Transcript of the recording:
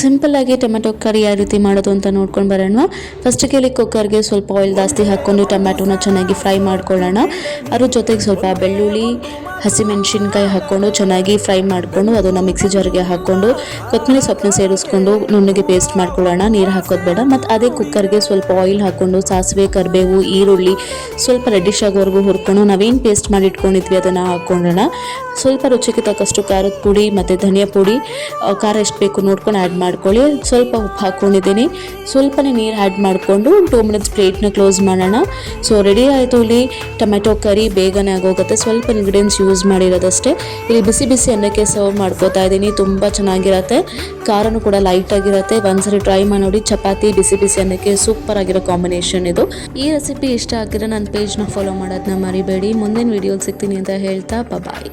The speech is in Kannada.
ಸಿಂಪಲ್ ಆಗಿ ಟೊಮೆಟೊ ಕರಿ ಯಾವ ರೀತಿ ಮಾಡೋದು ಅಂತ ನೋಡ್ಕೊಂಡು ಬರೋಣ. ಫಸ್ಟಿಗೆ ಇಲ್ಲಿ ಕುಕ್ಕರ್ಗೆ ಸ್ವಲ್ಪ ಆಯಿಲ್ ಜಾಸ್ತಿ ಹಾಕ್ಕೊಂಡು ಟೊಮೆಟೊನ ಚೆನ್ನಾಗಿ ಫ್ರೈ ಮಾಡ್ಕೊಳ್ಳೋಣ. ಅದ್ರ ಜೊತೆಗೆ ಸ್ವಲ್ಪ ಬೆಳ್ಳುಳ್ಳಿ, ಹಸಿಮೆಣಸಿನ್ಕಾಯಿ ಹಾಕ್ಕೊಂಡು ಚೆನ್ನಾಗಿ ಫ್ರೈ ಮಾಡಿಕೊಂಡು ಅದನ್ನು ಮಿಕ್ಸಿ ಜಾರ್ಗೆ ಹಾಕ್ಕೊಂಡು ಕೊತ್ತಂಬರಿ ಸೊಪ್ಪನ್ನ ಸೇರಿಸ್ಕೊಂಡು ನುಣ್ಣಗೆ ಪೇಸ್ಟ್ ಮಾಡ್ಕೊಳ್ಳೋಣ. ನೀರು ಹಾಕೋದು ಬೇಡ. ಮತ್ತು ಅದೇ ಕುಕ್ಕರ್ಗೆ ಸ್ವಲ್ಪ ಆಯಿಲ್ ಹಾಕ್ಕೊಂಡು ಸಾಸಿವೆ, ಕರಿಬೇವು, ಈರುಳ್ಳಿ ಸ್ವಲ್ಪ ರೆಡ್ಡಿಶ್ ಆಗೋವರೆಗೂ ಹುರ್ಕೊಂಡು ನಾವೇನು ಪೇಸ್ಟ್ ಮಾಡಿ ಇಟ್ಕೊಂಡಿದ್ವಿ ಅದನ್ನು ಹಾಕ್ಕೊಳ್ಳೋಣ. ಸ್ವಲ್ಪ ರುಚಿಗೆ ತಕ್ಕಷ್ಟು ಖಾರದ ಪುಡಿ ಮತ್ತು ಧನಿಯಾ ಪುಡಿ, ಖಾರ ಎಷ್ಟು ಬೇಕು ನೋಡ್ಕೊಂಡು ಆ್ಯಡ್ ಮಾಡ್ಕೊಳ್ಳಿ. ಸ್ವಲ್ಪ ಉಪ್ಪು ಹಾಕ್ಕೊಂಡಿದ್ದೀನಿ. ಸ್ವಲ್ಪನೇ ನೀರು ಆ್ಯಡ್ ಮಾಡಿಕೊಂಡು 2 ಮಿನಿಟ್ಸ್ ಪ್ಲೇಟ್ನ ಕ್ಲೋಸ್ ಮಾಡೋಣ. ಸೊ ರೆಡಿ ಆಯಿತು. ಇಲ್ಲಿ ಟೊಮೆಟೊ ಕರಿ ಬೇಗನೆ ಆಗೋಗುತ್ತೆ. ಸ್ವಲ್ಪ ಇಂಗ್ರೀಡಿಯೆಂಟ್ಸ್ ಯೂಸ್ ಮಾಡಿರೋದಷ್ಟೇ. ಇಲ್ಲಿ ಬಿಸಿ ಬಿಸಿ ಅನ್ನಕ್ಕೆ ಸರ್ವ್ ಮಾಡ್ಕೋತಾ ಇದ್ದೀನಿ. ತುಂಬ ಚೆನ್ನಾಗಿರುತ್ತೆ, ಖಾರನೂ ಕೂಡ ಲೈಟಾಗಿರುತ್ತೆ. ಒಂದ್ಸರಿ ಟ್ರೈ ಮಾಡಿ ನೋಡಿ. ಚಪಾತಿ ಬಿಸಿ ಬಿಸಿ ಅನ್ನಕ್ಕೆ ಸೂಪರ್ ಆಗಿರೋ ಕಾಂಬಿನೇಷನ್ ಇದು. ಈ ರೆಸಿಪಿ ಇಷ್ಟ ಆಗಿದ್ರೆ ನನ್ನ ಪೇಜ್ನ ಫಾಲೋ ಮಾಡೋದನ್ನ ಮರಿಬೇಡಿ. ಮುಂದಿನ ವಿಡಿಯೋಲಿ ಸಿಗ್ತೀನಿ ಅಂತ ಹೇಳ್ತಾ ಬಾಯ್.